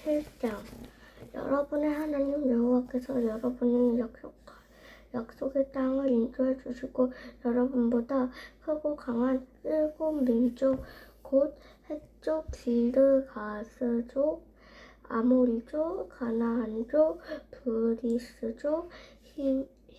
7장. 여러분의 하나님 여호와께서 여러분의 약속의 땅을 인도해 주시고 여러분보다 크고 강한 7 민족 곧 헷족, 기르가스족, 아모리족, 가나안족, 브리스족,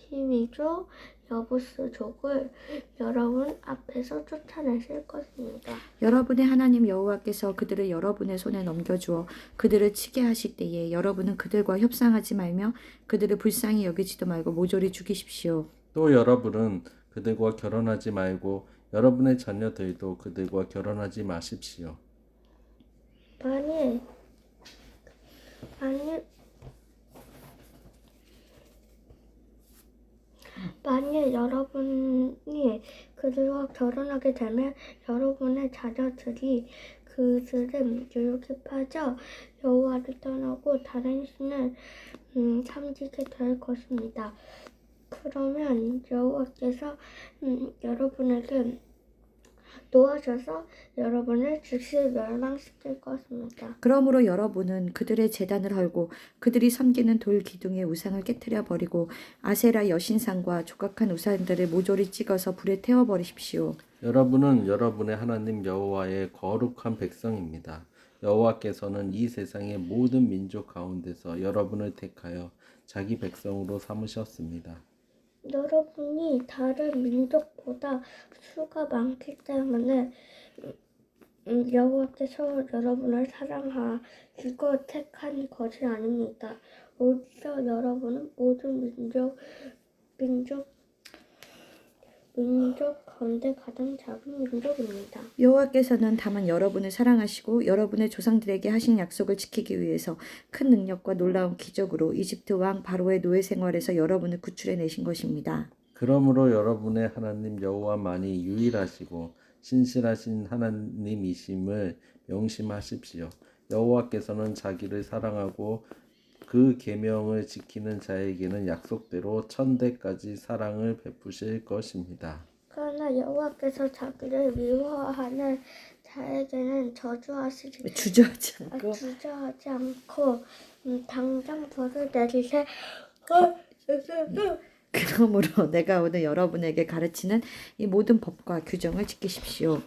히위족, 여부스족을 여러분 앞에서 쫓아내실 것입니다. 여러분의 하나님 여호와께서 그들을 여러분의 손에 넘겨주어 그들을 치게 하실 때에 여러분은 그들과 협상하지 말며 그들을 불쌍히 여기지도 말고 모조리 죽이십시오. 또 여러분은 그들과 결혼하지 말고 여러분의 자녀들도 그들과 결혼하지 마십시오. 만일 여러분이 그들과 결혼하게 되면 여러분의 자녀들이 그들의 유혹에 빠져 여호와를 떠나고 다른 신을 섬기게 될 것입니다. 그러면 여호와께서 여러분에게 도와줘서 여러분을 즉시 멸망시킬 것입니다. 그러므로 여러분은 그들의 제단을 헐고 그들이 섬기는 돌 기둥의 우상을 깨뜨려 버리고 아세라 여신상과 조각한 우상들을 모조리 찍어서 불에 태워 버리십시오. 여러분은 여러분의 하나님 여호와의 거룩한 백성입니다. 여호와께서는 이 세상의 모든 민족 가운데서 여러분을 택하여 자기 백성으로 삼으셨습니다. 여러분이 다른 민족보다 수가 많기 때문에 여호와께서 여러분을 사랑하시고 택한 것이 아닙니다. 오히려 여러분은 모든 민족 가운데 가장 작은 민족입니다. 여호와께서는 다만 여러분을 사랑하시고 여러분의 조상들에게 하신 약속을 지키기 위해서 큰 능력과 놀라운 기적으로 이집트 왕 바로의 노예 생활에서 여러분을 구출해 내신 것입니다. 그러므로 여러분의 하나님 여호와만이 유일하시고 신실하신 하나님이심을 명심하십시오. 여호와께서는 자기를 사랑하고 그 계명을 지키는 자에게는 약속대로 1000대까지 사랑을 베푸실 것입니다. 그러나 여호와께서 자기를 미워하는 자에게는 주저하지 않고 당장 벌을 내리세. 그러므로 내가 오늘 여러분에게 가르치는 이 모든 법과 규정을 지키십시오.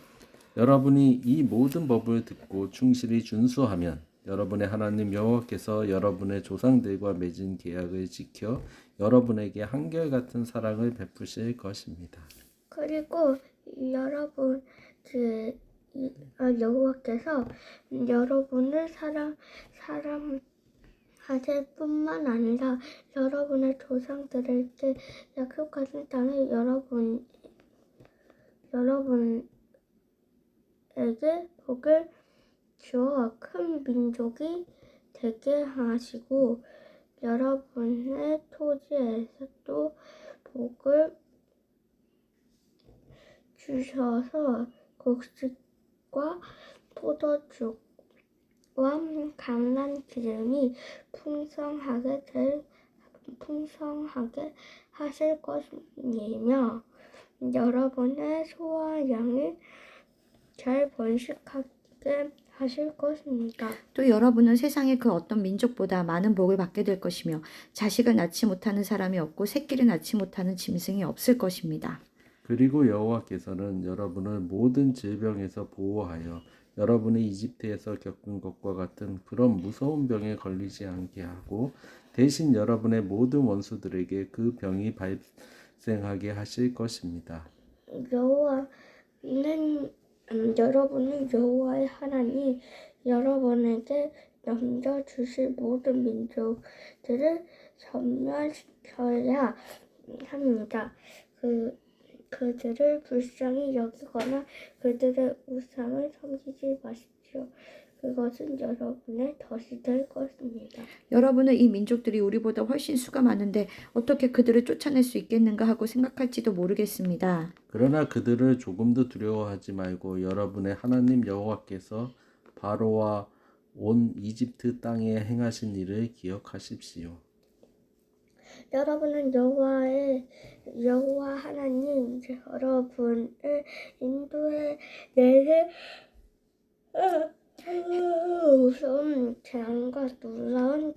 여러분이 이 모든 법을 듣고 충실히 준수하면 여러분의 하나님 여호와께서 여러분의 조상들과 맺은 계약을 지켜 여러분에게 한결같은 사랑을 베푸실 것입니다. 그리고 여호와께서 여러분을 사랑하실 뿐만 아니라 여러분의 조상들에게 약속하신 땅에 여러분에게 복을 주어 큰 민족이 되게 하시고 여러분의 토지에서 또 복을 주셔서 곡식과 포도주와 감람 기름이 풍성하게 하실 것이며 여러분의 소와 양을 잘 번식하게 하실 것입니다. 또 여러분은 세상의 그 어떤 민족보다 많은 복을 받게 될 것이며 자식을 낳지 못하는 사람이 없고 새끼를 낳지 못하는 짐승이 없을 것입니다. 그리고 여호와께서는 여러분을 모든 질병에서 보호하여 여러분이 이집트에서 겪은 것과 같은 그런 무서운 병에 걸리지 않게 하고 대신 여러분의 모든 원수들에게 그 병이 발생하게 하실 것입니다. 여러분은 여호와의 하나님 여러분에게 넘겨주실 모든 민족들을 섬멸시켜야 합니다. 그들을 불쌍히 여기거나 그들의 우상을 섬기지 마십시오. 그것은 여러분의 덫이 될 것입니다. 여러분은 이 민족들이 우리보다 훨씬 수가 많은데 어떻게 그들을 쫓아낼 수 있겠는가 하고 생각할지도 모르겠습니다. 그러나 그들을 조금도 두려워하지 말고 여러분의 하나님 여호와께서 바로와 온 이집트 땅에 행하신 일을 기억하십시오. 여러분은 여호와 하나님 여러분을 인도해 내실 무서운 재앙과 놀라운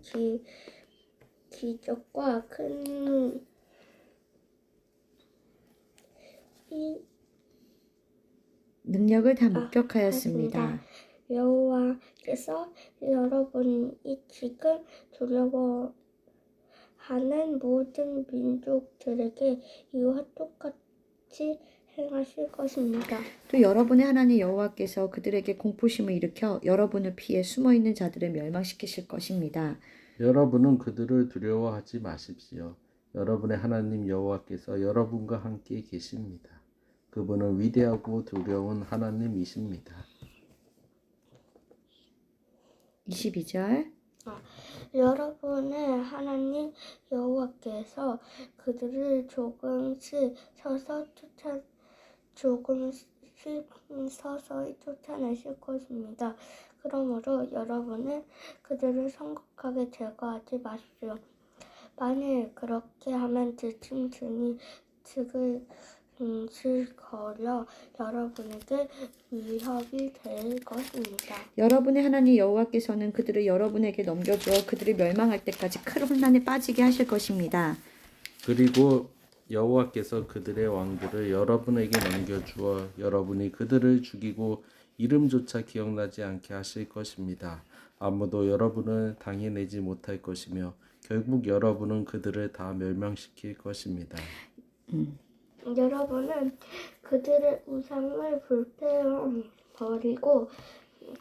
기적과 큰 능력을 다 목격하였습니다. 여호와께서 여러분이 지금 두려워하는 모든 민족들에게 이와 똑같이 행하실 것입니다. 또 여러분의 하나님 여호와께서 그들에게 공포심을 일으켜 여러분을 피해 숨어있는 자들을 멸망시키실 것입니다. 여러분은 그들을 두려워하지 마십시오. 여러분의 하나님 여호와께서 여러분과 함께 계십니다. 그분은 위대하고 두려운 하나님이십니다. 22절 여러분의 하나님 여호와께서 그들을 조금씩 서서히 쫓아내실 것입니다. 그러므로 여러분은 그들을 성급하게 제거하지 마십시오. 만일 그렇게 하면 들짐승이 거려 여러분에게 위협이 될 것입니다. 여러분의 하나님 여호와께서는 그들을 여러분에게 넘겨주어 그들이 멸망할 때까지 큰 혼란에 빠지게 하실 것입니다. 그리고 여호와께서 그들의 왕들을 여러분에게 넘겨주어 여러분이 그들을 죽이고 이름조차 기억나지 않게 하실 것입니다. 아무도 여러분을 당해내지 못할 것이며 결국 여러분은 그들을 다 멸망시킬 것입니다. 여러분은 그들의 우상을 불태워버리고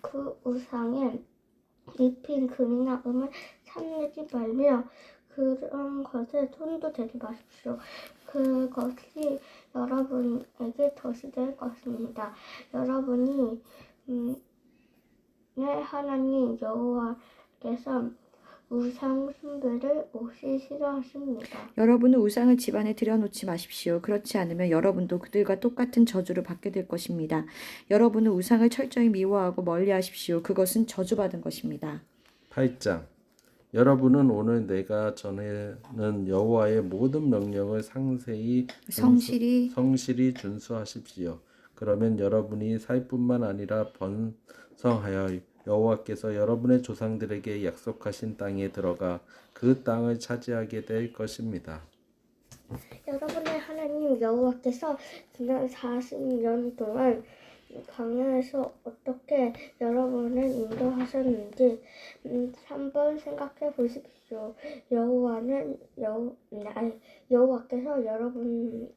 그 우상에 입힌 금이나 음을 삼내지 말며 그런 것에 손도 대지 마십시오. 그것이 여러분에게 덫이 될 것입니다. 여러분이 내 하나님 여호와께서 우상 숭배를 몹시 싫어하십니다. 여러분은 우상을 집안에 들여놓지 마십시오. 그렇지 않으면 여러분도 그들과 똑같은 저주를 받게 될 것입니다. 여러분은 우상을 철저히 미워하고 멀리하십시오. 그것은 저주받은 것입니다. 8장 여러분은 오늘 내가 전하는 여호와의 모든 명령을 성실히 준수하십시오. 그러면 여러분이 살 뿐만 아니라 번성하여 여호와께서 여러분의 조상들에게 약속하신 땅에 들어가 그 땅을 차지하게 될 것입니다. 여러분의 하나님 여호와께서 지난 40년 동안 광야에서 어떻게 여러분을 인도하셨는지 한번 생각해 보십시오. 여호와께서 여러분이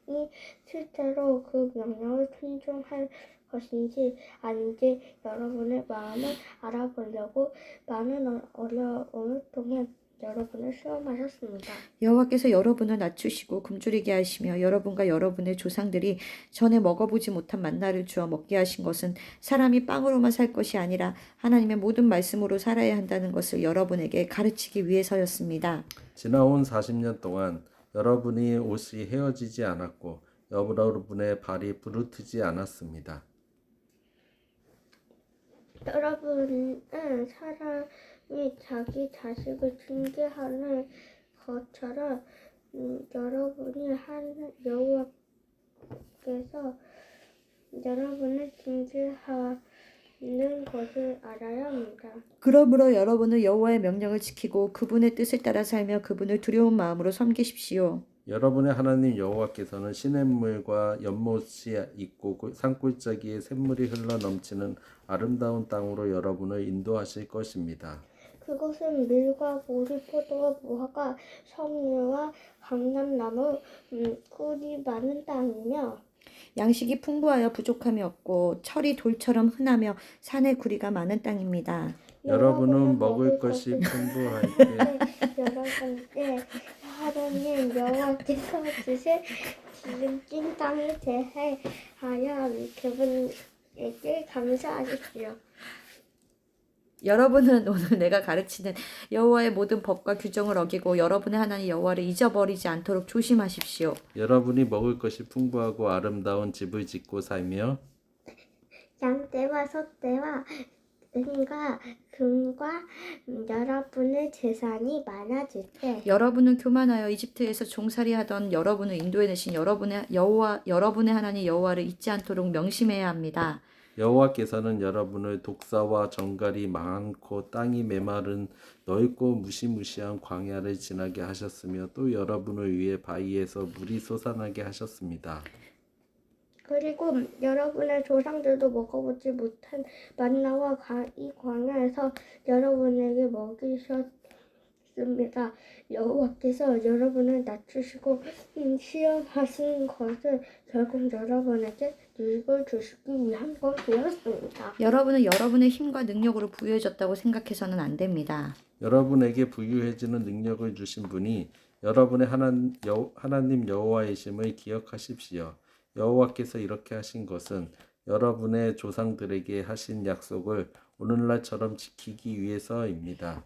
실제로 그 명령을 순종할 것인지 아닌지 여러분의 마음을 알아보려고 많은 어려움을 통해 여러분을 시험하셨습니다. 여호와께서 여러분을 낮추시고 굶주리게 하시며 여러분과 여러분의 조상들이 전에 먹어보지 못한 만나를 주어 먹게 하신 것은 사람이 빵으로만 살 것이 아니라 하나님의 모든 말씀으로 살아야 한다는 것을 여러분에게 가르치기 위해서였습니다. 지나온 40년 동안 여러분의 옷이 헤어지지 않았고 여러분의 발이 부르트지 않았습니다. 여러분은 사람이 자기 자식을 징계하는 것처럼 여러분이 여호와께서 여러분을 징계하는 것을 알아야 합니다. 그러므로 여러분은 여호와의 명령을 지키고 그분의 뜻을 따라 살며 그분을 두려운 마음으로 섬기십시오. 여러분의 하나님 여호와께서는 시냇물과 연못이 있고 산골짜기에 샘물이 흘러 넘치는 아름다운 땅으로 여러분을 인도하실 것입니다. 그곳은 밀과 보리, 포도와 무화과, 석류와 감람나무, 꿀이 많은 땅이며 양식이 풍부하여 부족함이 없고 철이 돌처럼 흔하며 산의 구리가 많은 땅입니다. 여러분은 먹을 것이 풍부할 때 여러분께 하나님 여호와께서 주신 기름진 땅에 대하여 그분에게 감사하십시오. 여러분은 오늘 내가 가르치는 여호와의 모든 법과 규정을 어기고 여러분의 하나님 여호와를 잊어버리지 않도록 조심하십시오. 여러분이 먹을 것이 풍부하고 아름다운 집을 짓고 살며 양떼와 소떼와 은과 금과 여러분의 재산이 많아질 때 여러분은 교만하여 이집트에서 종살이하던 여러분을 인도해내신 여러분의 하나님 여호와를 잊지 않도록 명심해야 합니다. 여호와께서는 여러분을 독사와 정갈이 많고 땅이 메마른 넓고 무시무시한 광야를 지나게 하셨으며 또 여러분을 위해 바위에서 물이 솟아나게 하셨습니다. 그리고 여러분의 조상들도 먹어보지 못한 만나와 이 광야에서 여러분에게 먹이셨습니다. 여호와께서 여러분을 낮추시고 시험하신 것은 결국 여러분에게 유익을 주시기 위한 것이었습니다. 여러분은 여러분의 힘과 능력으로 부유해졌다고 생각해서는 안 됩니다. 여러분에게 부유해지는 능력을 주신 분이 여러분의 하나님 여호와이심을 기억하십시오. 여호와께서 이렇게 하신 것은 여러분의 조상들에게 하신 약속을 오늘날처럼 지키기 위해서입니다.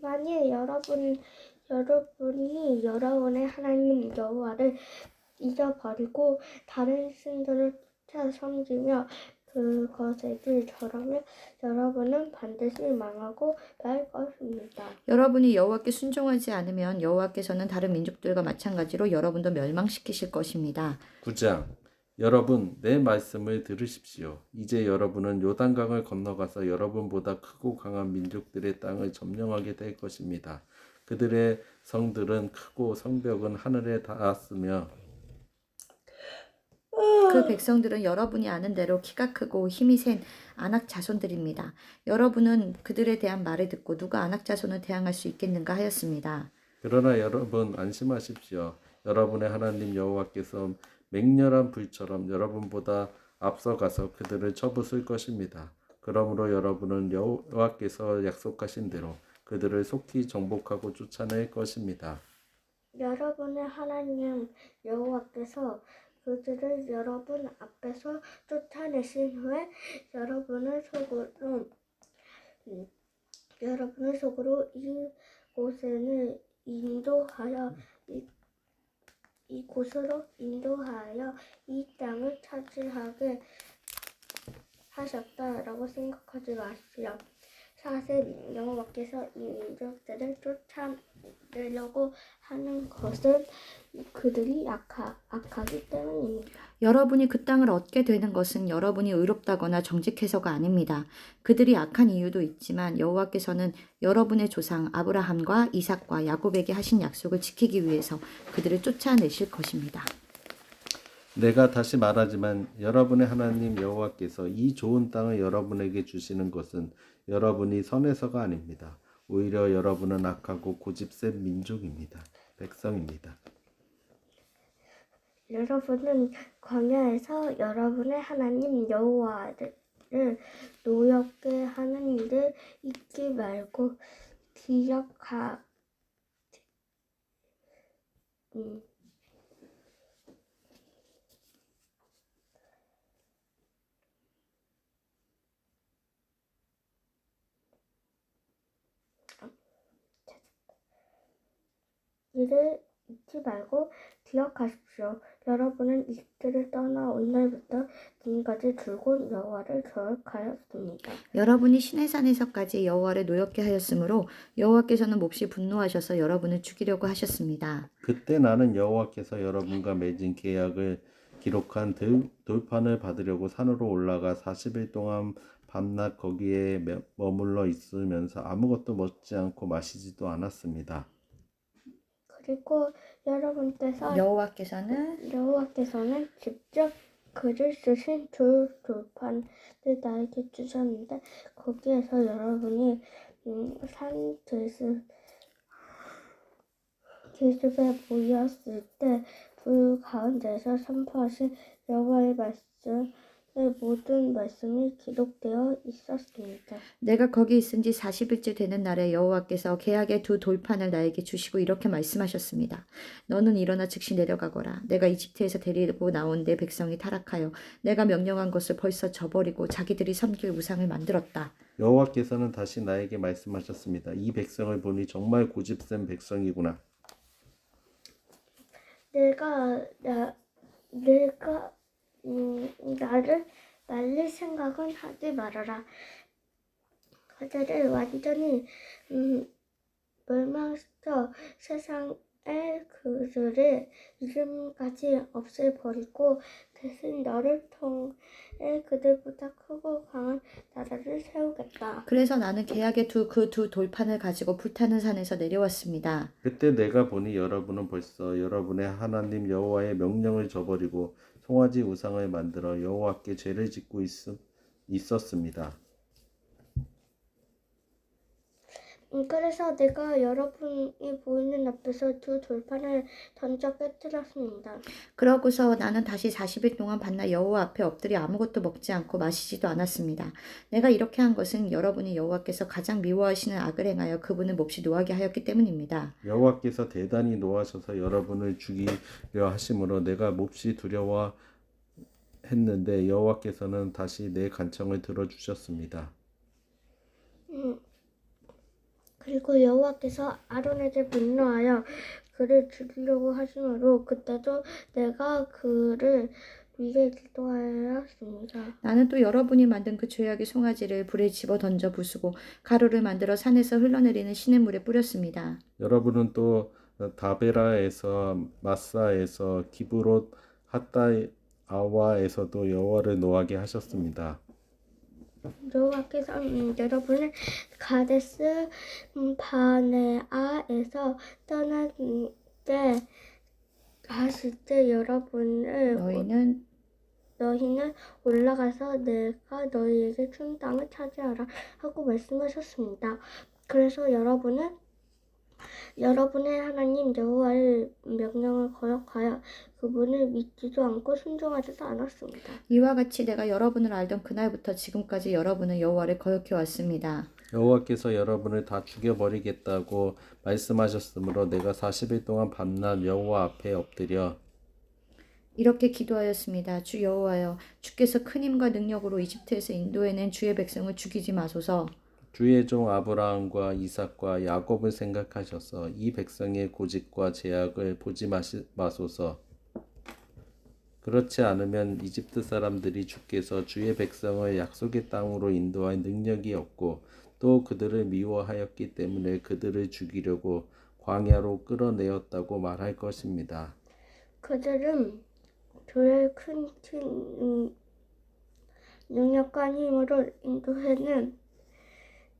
만일 여러분이 여러분의 하나님 여호와를 잊어버리고 다른 신들을 쫓아 섬기며 그것에 절하면 여러분은 반드시 망하고 말 것입니다. 여러분이 여호와께 순종하지 않으면 여호와께서는 다른 민족들과 마찬가지로 여러분도 멸망시키실 것입니다. 9장 여러분 내 말씀을 들으십시오. 이제 여러분은 요단강을 건너가서 여러분보다 크고 강한 민족들의 땅을 점령하게 될 것입니다. 그들의 성들은 크고 성벽은 하늘에 닿았으며 그 백성들은 여러분이 아는 대로 키가 크고 힘이 센 아낙 자손들입니다. 여러분은 그들에 대한 말을 듣고 누가 아낙 자손을 대항할 수 있겠는가 하였습니다. 그러나 여러분 안심하십시오. 여러분의 하나님 여호와께서 맹렬한 불처럼 여러분보다 앞서가서 그들을 쳐부술 것입니다. 그러므로 여러분은 여호와께서 약속하신 대로 그들을 속히 정복하고 쫓아낼 것입니다. 여러분의 하나님 여호와께서 그들을 여러분 앞에서 쫓아내신 후에 여러분을 속으로 이곳으로 인도하여 이 땅을 차지하게 하셨다라고 생각하지 마십시오. 사실 여호와께서 이 민족들을 쫓아내려고 하는 것은 그들이 악하기 때문입니다. 여러분이 그 땅을 얻게 되는 것은 여러분이 의롭다거나 정직해서가 아닙니다. 그들이 악한 이유도 있지만 여호와께서는 여러분의 조상 아브라함과 이삭과 야곱에게 하신 약속을 지키기 위해서 그들을 쫓아내실 것입니다. 내가 다시 말하지만 여러분의 하나님 여호와께서 이 좋은 땅을 여러분에게 주시는 것은 여러분이 선해서가 아닙니다. 오히려 여러분은 악하고 고집센 민족입니다. 백성입니다. 여러분은 광야에서 여러분의 하나님 여호와를 노엽게 하는 일을 잊지 말고 기억하십시오. 여러분은 이집트를 떠나 오늘부터 지금까지 줄곧 여호와를 거역하였습니다. 여러분이 시내산에서까지 여호와를 노엽게 하였으므로 여호와께서는 몹시 분노하셔서 여러분을 죽이려고 하셨습니다. 그때 나는 여호와께서 여러분과 맺은 계약을 기록한 돌판을 받으려고 산으로 올라가 40일 동안 밤낮 거기에 머물러 있으면서 아무것도 먹지 않고 마시지도 않았습니다. 그리고 여호와께서는 직접 글을 쓰신 돌판을 나에게 주셨는데 거기에서 여러분이 산 기슭에 모였을 때 불 가운데서 선포하신 여호와의 모든 말씀이 기록되어 있었습니다. 내가 거기 있은 지 40일째 되는 날에 여호와께서 계약의 두 돌판을 나에게 주시고 이렇게 말씀하셨습니다. 너는 일어나 즉시 내려가거라. 내가 이집트에서 데리고 나온 내 백성이 타락하여 내가 명령한 것을 벌써 저버리고 자기들이 섬길 우상을 만들었다. 여호와께서는 다시 나에게 말씀하셨습니다. 이 백성을 보니 정말 고집센 백성이구나. 나를 말릴 생각은 하지 말아라. 그들을 완전히 멸망시켜 그들을 이름까지 없애버리고 대신 너를 통해 그들보다 크고 강한 나라를 세우겠다. 그래서 나는 계약의 그 두 돌판을 가지고 불타는 산에서 내려왔습니다. 그때 내가 보니 여러분은 벌써 여러분의 하나님 여호와의 명령을 저버리고 송아지 우상을 만들어 여호와께 죄를 짓고 있었습니다. 그래서 내가 여러분이 보이는 앞에서 두 돌판을 던져 깨뜨렸습니다. 그러고서 나는 다시 40일 동안 밤낮 여호와 앞에 엎드려 아무것도 먹지 않고 마시지도 않았습니다. 내가 이렇게 한 것은 여러분이 여호와께서 가장 미워하시는 악을 행하여 그분을 몹시 노하게 하였기 때문입니다. 여호와께서 대단히 노하셔서 여러분을 죽이려 하심으로 내가 몹시 두려워했는데 여호와께서는 다시 내 간청을 들어주셨습니다. 그리고 여호와께서 아론에게 분노하여 그를 죽이려고 하심으로 그때도 내가 그를 위해 기도하였습니다. 나는 또 여러분이 만든 그 죄악의 송아지를 불에 집어 던져 부수고 가루를 만들어 산에서 흘러내리는 시냇물에 뿌렸습니다. 여러분은 또 다베라에서 마사에서 기브롯 핫다아와에서도 여호와를 노하게 하셨습니다. 여호와께서 여러분을 가데스 바네아에서 떠나게 하실 때 너희는 올라가서 내가 너희에게 준 땅을 차지하라 하고 말씀하셨습니다. 그래서 여러분의 하나님 여호와의 명령을 거역하여 그분을 믿지도 않고 순종하지도 않았습니다. 이와 같이 내가 여러분을 알던 그날부터 지금까지 여러분은 여호와를 거역해 왔습니다. 여호와께서 여러분을 다 죽여버리겠다고 말씀하셨으므로 내가 40일 동안 밤낮 여호와 앞에 엎드려 이렇게 기도하였습니다. 주 여호와여, 주께서 큰 힘과 능력으로 이집트에서 인도해낸 주의 백성을 죽이지 마소서. 주의 종 아브라함과 이삭과 야곱을 생각하셔서 이 백성의 고집과 제약을 보지 마소서. 그렇지 않으면 이집트 사람들이 주께서 주의 백성을 약속의 땅으로 인도할 능력이 없고 또 그들을 미워하였기 때문에 그들을 죽이려고 광야로 끌어내었다고 말할 것입니다. 그들은 주의 큰 능력과 힘으로 인도해낸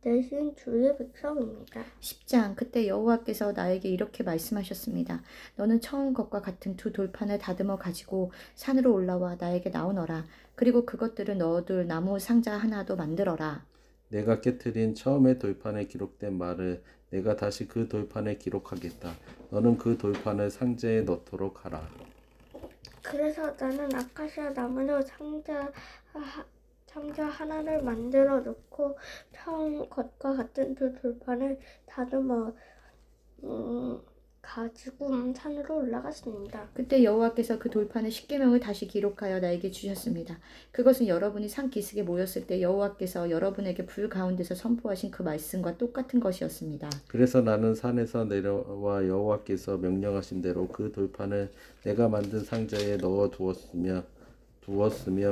대신 주의 백성입니다. 10장 그때 여호와께서 나에게 이렇게 말씀하셨습니다. 너는 처음 것과 같은 두 돌판을 다듬어 가지고 산으로 올라와 나에게 나오너라. 그리고 그것들을 넣어둘 나무 상자 하나도 만들어라. 내가 깨트린 처음의 돌판에 기록된 말을 내가 다시 그 돌판에 기록하겠다. 너는 그 돌판을 상자에 넣도록 하라. 그래서 나는 아카시아 나무로 상자 하나를 만들어 놓고 처음 것과 같은 두 돌판을 다듬어 가지고 산으로 올라갔습니다. 그때 여호와께서 그 돌판의 십계명을 다시 기록하여 나에게 주셨습니다. 그것은 여러분이 산 기슭에 모였을 때 여호와께서 여러분에게 불 가운데서 선포하신 그 말씀과 똑같은 것이었습니다. 그래서 나는 산에서 내려와 여호와께서 명령하신 대로 그 돌판을 내가 만든 상자에 넣어 두었으며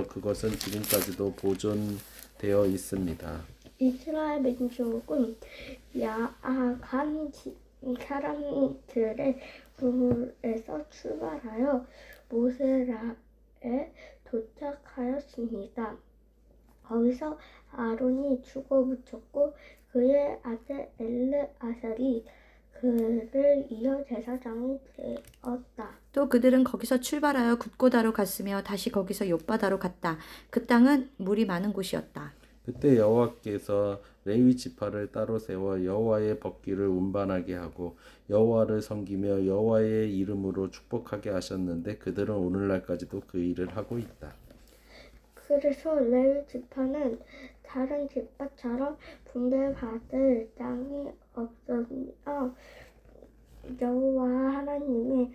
그것은 지금까지도 보존되어 있습니다. 이스라엘 민족은 야악한 사람들의 우물에서 출발하여 모세라에 도착하였습니다. 거기서 아론이 죽어 묻혔고 그의 아들 엘르아살이 그를 이어 제사장이 되었다. 또 그들은 거기서 출발하여 굿고다로 갔으며 다시 거기서 욥바다로 갔다. 그 땅은 물이 많은 곳이었다. 그때 여호와께서 레위 지파를 따로 세워 여호와의 법궤를 운반하게 하고 여호와를 섬기며 여호와의 이름으로 축복하게 하셨는데 그들은 오늘날까지도 그 일을 하고 있다. 그래서 레위 지파는 다른 지파처럼 분배받을 땅이 없으며 여호와 하나님이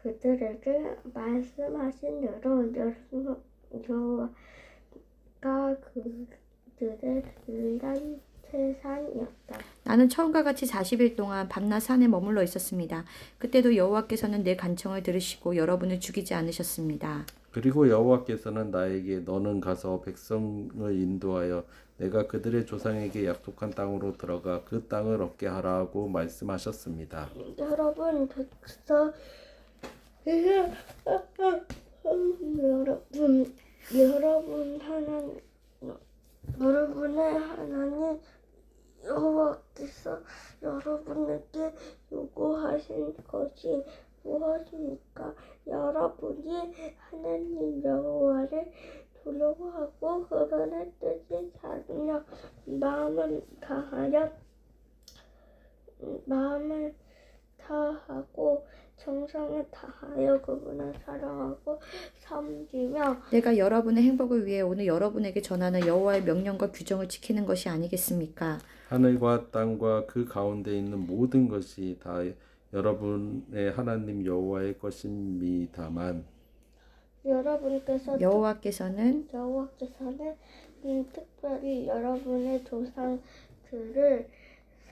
그들에게 말씀하신 대로 여호와가 그들의 유일한 세상이었다. 나는 처음과 같이 40일 동안 밤낮 산에 머물러 있었습니다. 그때도 여호와께서는 내 간청을 들으시고 여러분을 죽이지 않으셨습니다. 그리고 여호와께서는 나에게 너는 가서 백성을 인도하여 내가 그들의 조상에게 약속한 땅으로 들어가 그 땅을 얻게 하라고 말씀하셨습니다. 여러분 백성 여러분의 하나님 여호와께서 여러분에게 요구하신 것이 무엇입니까? 여러분이 하나님 여호와를 두려워하고 그분의 뜻을 찾으며 마음을 다하고 정성을 다하여 그분을 사랑하고 섬기며 내가 여러분의 행복을 위해 오늘 여러분에게 전하는 여호와의 명령과 규정을 지키는 것이 아니겠습니까? 하늘과 땅과 그 가운데 있는 모든 것이 다 여러분의 하나님 여호와의 것입니다만 여호와께서는 특별히 여러분의 조상들을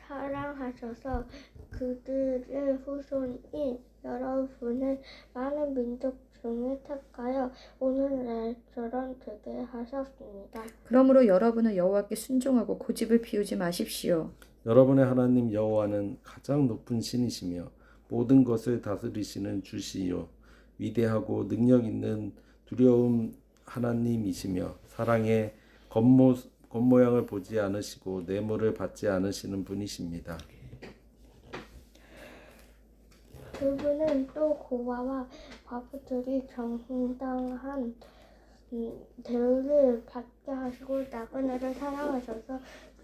사랑하셔서 그들의 후손인 여러분을 많은 민족 중에 택하여 오늘날처럼 되게 하셨습니다. 그러므로 여러분은 여호와께 순종하고 고집을 피우지 마십시오. 여러분의 하나님 여호와는 가장 높은 신이시며 모든 것을 다스리시는 주시요 위대하고 능력 있는 두려움 하나님이시며 사랑의 겉모양을 보지 않으시고 뇌물을 받지 않으시는 분이십니다. 그분은 또 고아와 과부들이 정당한 대우를 받게 하시고 나그네를 사랑하셔서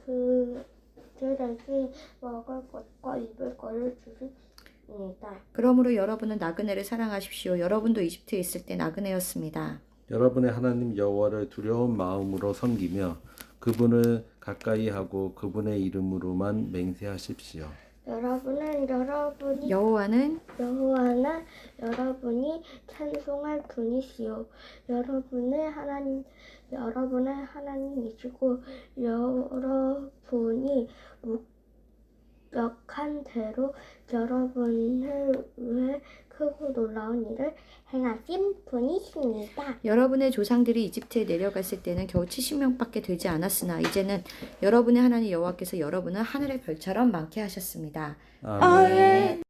그들에게 먹을 것과 입을 것을 주십니다. 그러므로 여러분은 나그네를 사랑하십시오. 여러분도 이집트에 있을 때 나그네였습니다. 여러분의 하나님 여호와를 두려운 마음으로 섬기며 그분을 가까이 하고 그분의 이름으로만 맹세하십시오. 여호와는 여러분이 찬송할 분이시요 여러분의 하나님이시고 여러분이 묵력한 대로 여러분을 위해 크고 놀라운 일을 행하신 분이십니다. 여러분의 조상들이 이집트에 내려갔을 때는 겨우 70명밖에 되지 않았으나 이제는 여러분의 하나님 여호와께서 여러분을 하늘의 별처럼 많게 하셨습니다. 아멘.